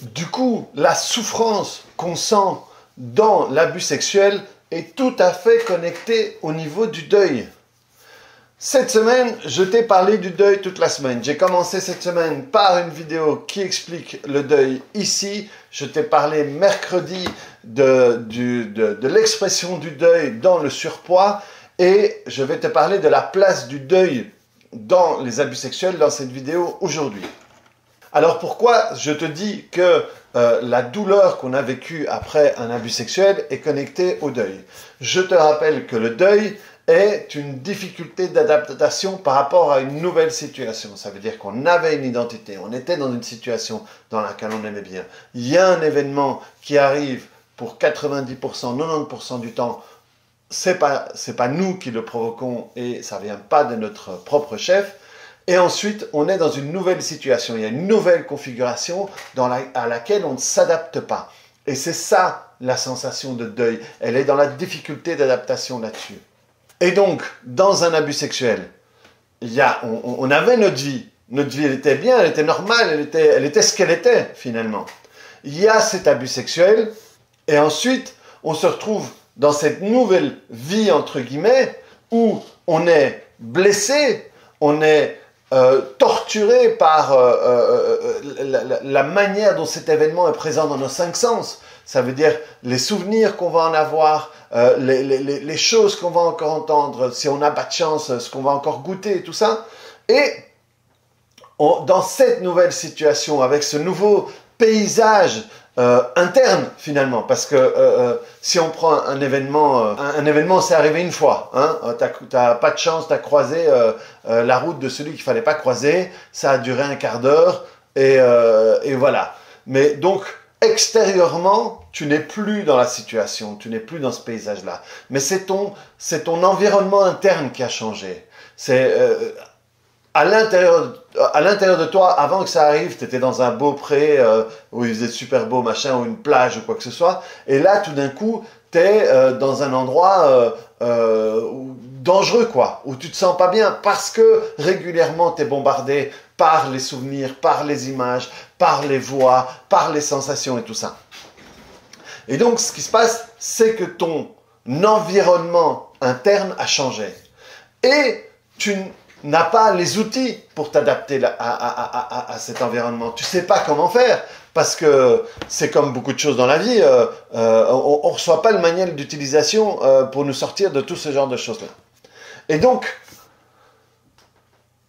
Du coup, la souffrance qu'on sent dans l'abus sexuel est tout à fait connectée au niveau du deuil. Cette semaine, je t'ai parlé du deuil toute la semaine. J'ai commencé cette semaine par une vidéo qui explique le deuil ici. Je t'ai parlé mercredi de l'expression du deuil dans le surpoids. Et je vais te parler de la place du deuil dans les abus sexuels dans cette vidéo aujourd'hui. Alors pourquoi je te dis que la douleur qu'on a vécue après un abus sexuel est connectée au deuil? Je te rappelle que le deuil est une difficulté d'adaptation par rapport à une nouvelle situation. Ça veut dire qu'on avait une identité, on était dans une situation dans laquelle on aimait bien. Il y a un événement qui arrive pour 90%, 90% du temps, c'est pas nous qui le provoquons et ça vient pas de notre propre chef. Et ensuite, on est dans une nouvelle situation, il y a une nouvelle configuration à laquelle on ne s'adapte pas. Et c'est ça la sensation de deuil, elle est dans la difficulté d'adaptation là-dessus. Et donc, dans un abus sexuel, on avait notre vie elle était bien, elle était normale, elle était ce qu'elle était finalement. Il y a cet abus sexuel, et ensuite, on se retrouve dans cette nouvelle vie, entre guillemets, où on est blessé, on est torturé par la manière dont cet événement est présent dans nos 5 sens. Ça veut dire les souvenirs qu'on va en avoir, les choses qu'on va encore entendre, si on n'a pas de chance, ce qu'on va encore goûter, tout ça. Et dans cette nouvelle situation, avec ce nouveau paysage interne finalement, parce que si on prend un événement c'est arrivé une fois, hein, t'as pas de chance, t'as croisé la route de celui qu'il fallait pas croiser, ça a duré un quart d'heure et voilà. Mais donc extérieurement, tu n'es plus dans la situation, tu n'es plus dans ce paysage-là. Mais c'est ton environnement interne qui a changé. C'est à l'intérieur de toi, avant que ça arrive, tu étais dans un beau pré où il faisait super beau, machin, ou une plage ou quoi que ce soit. Et là, tout d'un coup, tu es dans un endroit dangereux, quoi, où tu te sens pas bien parce que régulièrement, tu es bombardé par les souvenirs, par les images, par les voix, par les sensations et tout ça. Et donc, ce qui se passe, c'est que ton environnement interne a changé. Et tu n'as pas les outils pour t'adapter à cet environnement. Tu ne sais pas comment faire, parce que c'est comme beaucoup de choses dans la vie, on ne reçoit pas le manuel d'utilisation pour nous sortir de tout ce genre de choses-là. Et donc,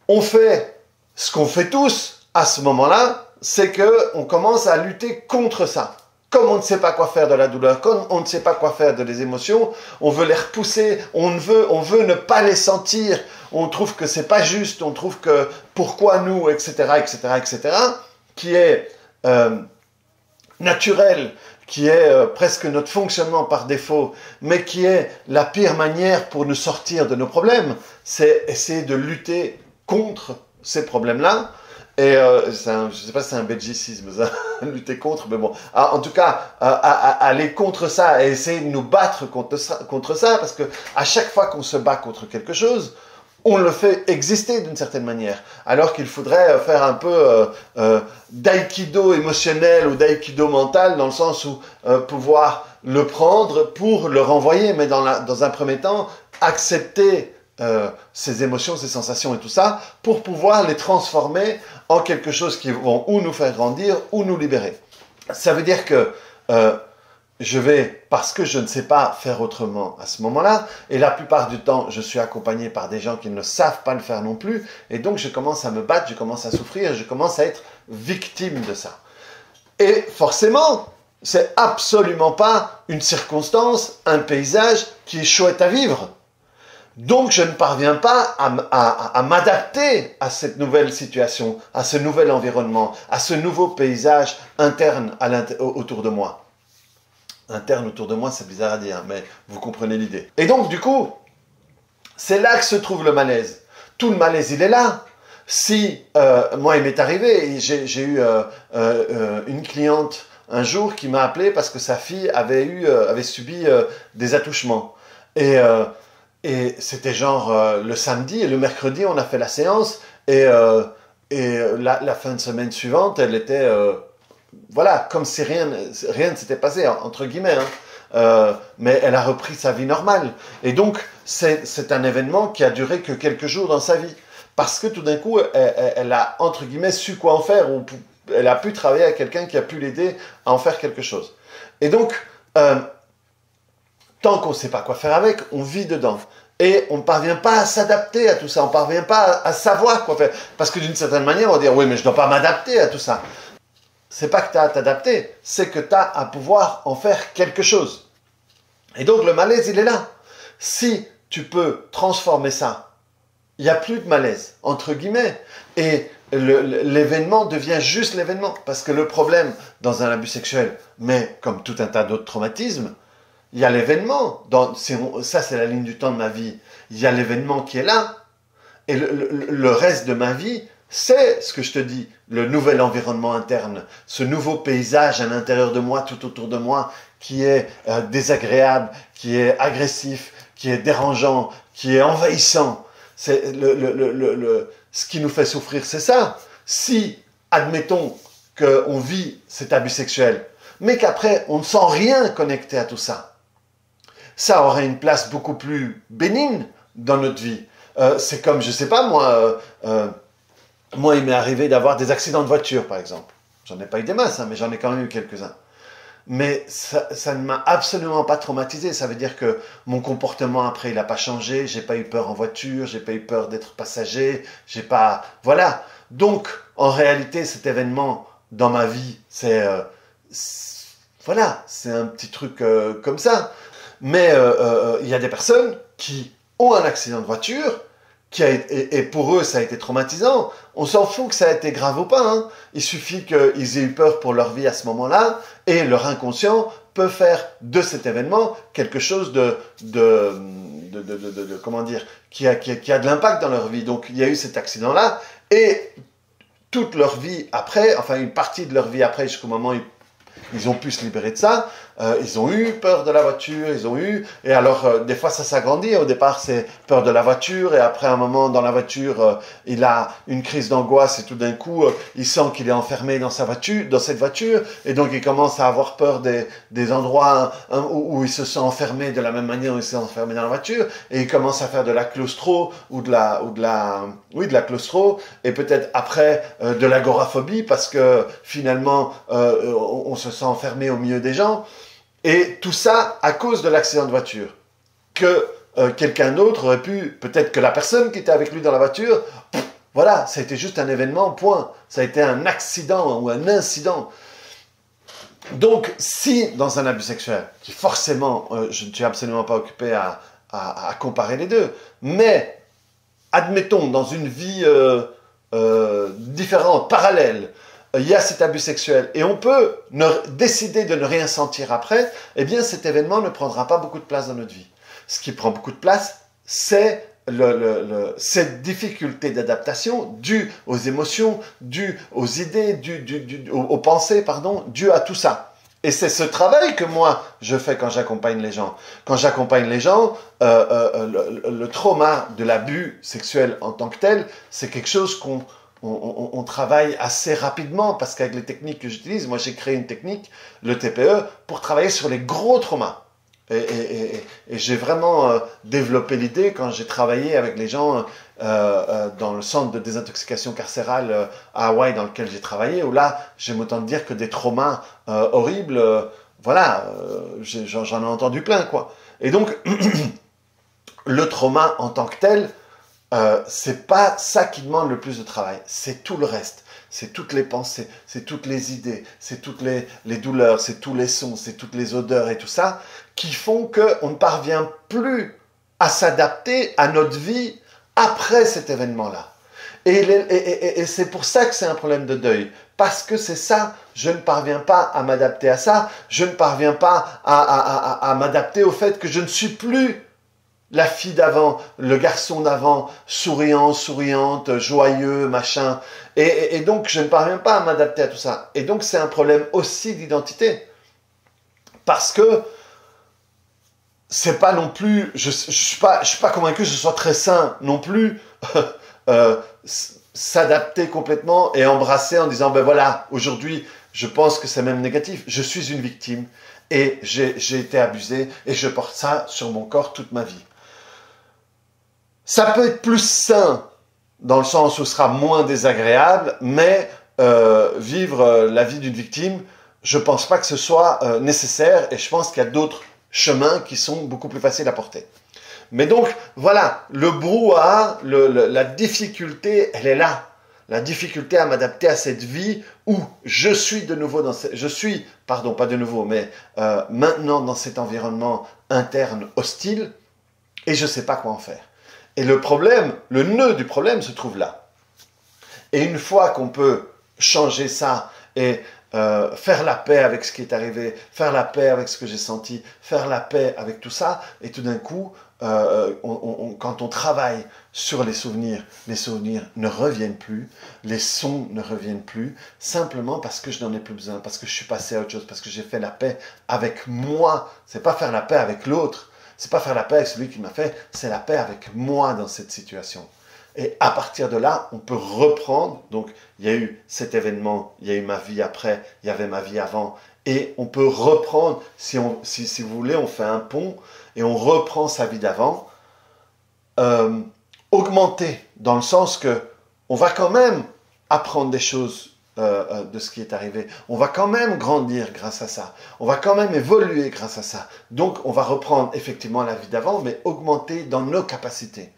on fait ce qu'on fait tous à ce moment-là, c'est qu'on commence à lutter contre ça. Comme on ne sait pas quoi faire de la douleur, comme on ne sait pas quoi faire de les émotions, on veut les repousser, on veut ne pas les sentir, on trouve que c'est pas juste, on trouve que pourquoi nous, etc., etc., etc., qui est naturel, qui est presque notre fonctionnement par défaut, mais qui est la pire manière pour nous sortir de nos problèmes, c'est essayer de lutter contre ces problèmes-là. Et je ne sais pas si c'est un belgicisme, ça, lutter contre, mais bon. En tout cas, aller contre ça et essayer de nous battre contre ça, parce que à chaque fois qu'on se bat contre quelque chose, on le fait exister d'une certaine manière. Alors qu'il faudrait faire un peu d'aïkido émotionnel ou d'aïkido mental, dans le sens où pouvoir le prendre pour le renvoyer, mais dans un premier temps, accepter ces émotions, ces sensations et tout ça, pour pouvoir les transformer en quelque chose qui vont ou nous faire grandir ou nous libérer. Ça veut dire que je vais, parce que je ne sais pas faire autrement à ce moment-là, et la plupart du temps, je suis accompagné par des gens qui ne savent pas le faire non plus, et donc je commence à me battre, je commence à souffrir, je commence à être victime de ça. Et forcément, c'est absolument pas une circonstance, un paysage qui est chouette à vivre. Donc, je ne parviens pas à m'adapter à cette nouvelle situation, à ce nouvel environnement, à ce nouveau paysage interne autour de moi. Interne autour de moi, c'est bizarre à dire, mais vous comprenez l'idée. Et donc, du coup, c'est là que se trouve le malaise. Tout le malaise, il est là. Si, moi, il m'est arrivé, j'ai eu une cliente un jour qui m'a appelé parce que sa fille avait subi des attouchements. Et c'était genre le samedi et le mercredi, on a fait la séance. Et la fin de semaine suivante, elle était voilà, comme si rien ne s'était passé, entre guillemets, hein. Mais elle a repris sa vie normale. Et donc, c'est un événement qui a duré que quelques jours dans sa vie. Parce que tout d'un coup, elle a, entre guillemets, su quoi en faire, ou elle a pu travailler avec quelqu'un qui a pu l'aider à en faire quelque chose. Et donc, tant qu'on ne sait pas quoi faire avec, on vit dedans. Et on ne parvient pas à s'adapter à tout ça, on ne parvient pas à savoir quoi faire. Parce que d'une certaine manière, on va dire, oui, mais je ne dois pas m'adapter à tout ça. C'est pas que tu as à t'adapter, c'est que tu as à pouvoir en faire quelque chose. Et donc le malaise, il est là. Si tu peux transformer ça, il n'y a plus de malaise, entre guillemets. Et l'événement devient juste l'événement. Parce que le problème dans un abus sexuel, mais comme tout un tas d'autres traumatismes, il y a l'événement. Ça, c'est la ligne du temps de ma vie. Il y a l'événement qui est là. Et le reste de ma vie, c'est ce que je te dis, le nouvel environnement interne, ce nouveau paysage à l'intérieur de moi, tout autour de moi, qui est désagréable, qui est agressif, qui est dérangeant, qui est envahissant. C'est ce qui nous fait souffrir, c'est ça. Si, admettons qu'on vit cet abus sexuel, mais qu'après on ne sent rien connecté à tout ça, ça aurait une place beaucoup plus bénigne dans notre vie. C'est comme, je sais pas moi, moi il m'est arrivé d'avoir des accidents de voiture par exemple. J'en ai pas eu des masses, hein, mais j'en ai quand même eu quelques-uns. Mais ça ne m'a absolument pas traumatisé. Ça veut dire que mon comportement après, il n'a pas changé. J'ai pas eu peur en voiture, j'ai pas eu peur d'être passager, j'ai pas... Voilà. Donc, en réalité, cet événement dans ma vie, voilà, c'est un petit truc comme ça. Mais il y a des personnes qui ont un accident de voiture, et pour eux, ça a été traumatisant. On s'en fout que ça a été grave ou pas, hein. Il suffit qu'ils aient eu peur pour leur vie à ce moment-là, et leur inconscient peut faire de cet événement quelque chose comment dire, qui a de l'impact dans leur vie. Donc, il y a eu cet accident-là, et toute leur vie après, enfin une partie de leur vie après, jusqu'au moment où ils ont pu se libérer de ça, ils ont eu peur de la voiture, et alors des fois ça s'agrandit, au départ c'est peur de la voiture, et après un moment dans la voiture, il a une crise d'angoisse, et tout d'un coup il sent qu'il est enfermé dans cette voiture, et donc il commence à avoir peur des endroits où il se sent enfermé de la même manière où il s'est enfermé dans la voiture, et il commence à faire de la claustro, ou de la claustro, et peut-être après de l'agoraphobie, parce que finalement on se sent enfermé au milieu des gens. Et tout ça à cause de l'accident de voiture. Que quelqu'un d'autre aurait pu, peut-être que la personne qui était avec lui dans la voiture, voilà, ça a été juste un événement, point. Ça a été un accident ou un incident. Donc, si dans un abus sexuel, qui forcément, je ne suis absolument pas occupé à comparer les deux, mais admettons, dans une vie différente, parallèle, il y a cet abus sexuel et on peut décider de ne rien sentir après, eh bien cet événement ne prendra pas beaucoup de place dans notre vie. Ce qui prend beaucoup de place, c'est cette difficulté d'adaptation due aux émotions, due aux idées, aux pensées, due à tout ça. Et c'est ce travail que moi, je fais quand j'accompagne les gens. Quand j'accompagne les gens, le trauma de l'abus sexuel en tant que tel, c'est quelque chose qu'on travaille assez rapidement, parce qu'avec les techniques que j'utilise, moi j'ai créé une technique, le TPE, pour travailler sur les gros traumas. Et j'ai vraiment développé l'idée quand j'ai travaillé avec les gens dans le centre de désintoxication carcérale à Hawaï dans lequel j'ai travaillé, où là, j'aime autant te dire que des traumas horribles, voilà, j'en ai entendu plein, quoi. Et donc, le trauma en tant que tel, c'est pas ça qui demande le plus de travail, c'est tout le reste. C'est toutes les pensées, c'est toutes les idées, c'est toutes les douleurs, c'est tous les sons, c'est toutes les odeurs et tout ça, qui font qu'on ne parvient plus à s'adapter à notre vie après cet événement-là. Et c'est pour ça que c'est un problème de deuil. Parce que c'est ça, je ne parviens pas à m'adapter à ça, je ne parviens pas à m'adapter au fait que je ne suis plus la fille d'avant, le garçon d'avant, souriant, souriante, joyeux, machin. Et donc, je ne parviens pas à m'adapter à tout ça. Et donc, c'est un problème aussi d'identité. Parce que c'est pas non plus... Je suis pas convaincu que ce soit très sain non plus s'adapter complètement et embrasser en disant, ben voilà, aujourd'hui, Je pense que c'est même négatif. Je suis une victime et j'ai été abusé et je porte ça sur mon corps toute ma vie. Ça peut être plus sain dans le sens où ce sera moins désagréable, mais vivre la vie d'une victime, je ne pense pas que ce soit nécessaire et je pense qu'il y a d'autres chemins qui sont beaucoup plus faciles à porter. Mais donc, voilà, le brouhaha, la difficulté, elle est là. La difficulté à m'adapter à cette vie où je suis de nouveau dans pas de nouveau, mais maintenant dans cet environnement interne hostile et je ne sais pas quoi en faire. Et le problème, le nœud du problème se trouve là. Et une fois qu'on peut changer ça et faire la paix avec ce qui est arrivé, faire la paix avec ce que j'ai senti, faire la paix avec tout ça, et tout d'un coup, quand on travaille sur les souvenirs ne reviennent plus, les sons ne reviennent plus, simplement parce que je n'en ai plus besoin, parce que je suis passé à autre chose, parce que j'ai fait la paix avec moi. C'est pas faire la paix avec l'autre, c'est pas faire la paix avec celui qui m'a fait, c'est la paix avec moi dans cette situation. Et à partir de là, on peut reprendre. Donc, il y a eu cet événement, il y a eu ma vie après, il y avait ma vie avant. Et on peut reprendre, si vous voulez, on fait un pont et on reprend sa vie d'avant. Augmenter, dans le sens que on va quand même apprendre des choses de ce qui est arrivé. On va quand même grandir grâce à ça. On va quand même évoluer grâce à ça. Donc, on va reprendre effectivement la vie d'avant, mais augmenter dans nos capacités.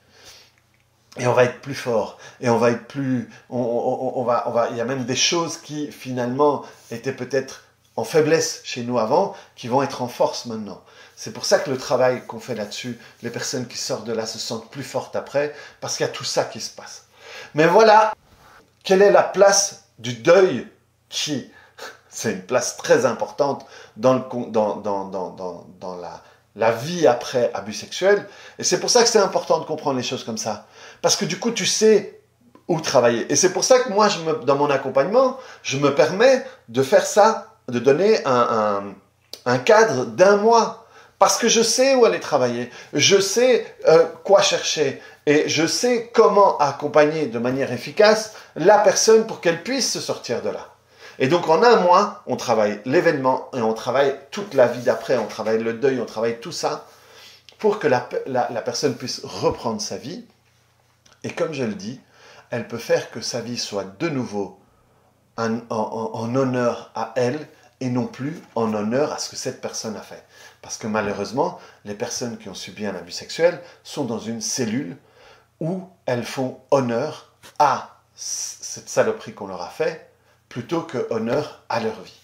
Et on va être plus fort, et on va être plus, il y a même des choses qui finalement étaient peut-être en faiblesse chez nous avant, qui vont être en force maintenant. C'est pour ça que le travail qu'on fait là-dessus, les personnes qui sortent de là se sentent plus fortes après, parce qu'il y a tout ça qui se passe. Mais voilà, quelle est la place du deuil qui, c'est une place très importante dans la vie après abus sexuel. Et c'est pour ça que c'est important de comprendre les choses comme ça. Parce que du coup, tu sais où travailler. Et c'est pour ça que moi, dans mon accompagnement, je me permets de faire ça, de donner un cadre d'1 mois. Parce que je sais où aller travailler, je sais quoi chercher et je sais comment accompagner de manière efficace la personne pour qu'elle puisse se sortir de là. Et donc en 1 mois, on travaille l'événement et on travaille toute la vie d'après, on travaille le deuil, on travaille tout ça pour que la personne puisse reprendre sa vie. Et comme je le dis, elle peut faire que sa vie soit de nouveau en honneur à elle et non plus en honneur à ce que cette personne a fait. Parce que malheureusement, les personnes qui ont subi un abus sexuel sont dans une cellule où elles font honneur à cette saloperie qu'on leur a fait plutôt que honneur à leur vie.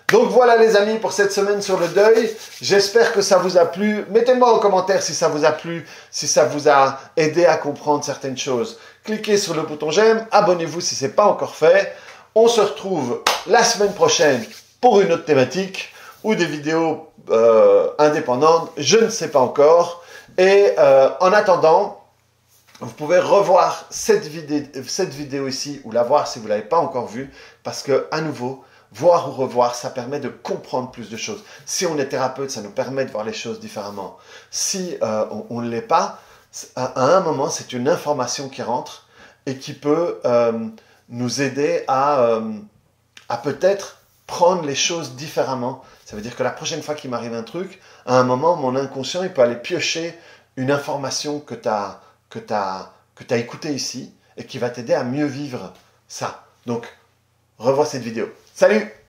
Donc voilà les amis pour cette semaine sur le deuil. J'espère que ça vous a plu. Mettez-moi en commentaire si ça vous a plu, si ça vous a aidé à comprendre certaines choses. Cliquez sur le bouton j'aime, abonnez-vous si ce n'est pas encore fait. On se retrouve la semaine prochaine pour une autre thématique ou des vidéos indépendantes, je ne sais pas encore. Et en attendant, vous pouvez revoir cette vidéo ici ou la voir si vous ne l'avez pas encore vue parce que à nouveau, voir ou revoir, ça permet de comprendre plus de choses. Si on est thérapeute, ça nous permet de voir les choses différemment. Si on ne l'est pas, à un moment, c'est une information qui rentre et qui peut nous aider à peut-être prendre les choses différemment. Ça veut dire que la prochaine fois qu'il m'arrive un truc, à un moment, mon inconscient, il peut aller piocher une information que tu as écoutée ici et qui va t'aider à mieux vivre ça. Donc, revois cette vidéo. Salut!